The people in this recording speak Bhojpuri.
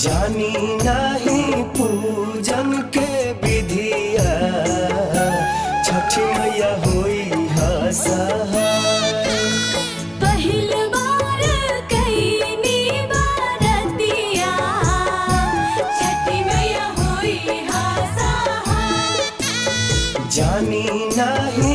जानी नहीं पूजन के विधिया छठ मैया होई सहाय। पहिल बार कईनी बारतिया छठी मैया होई सहाय। जानी नहीं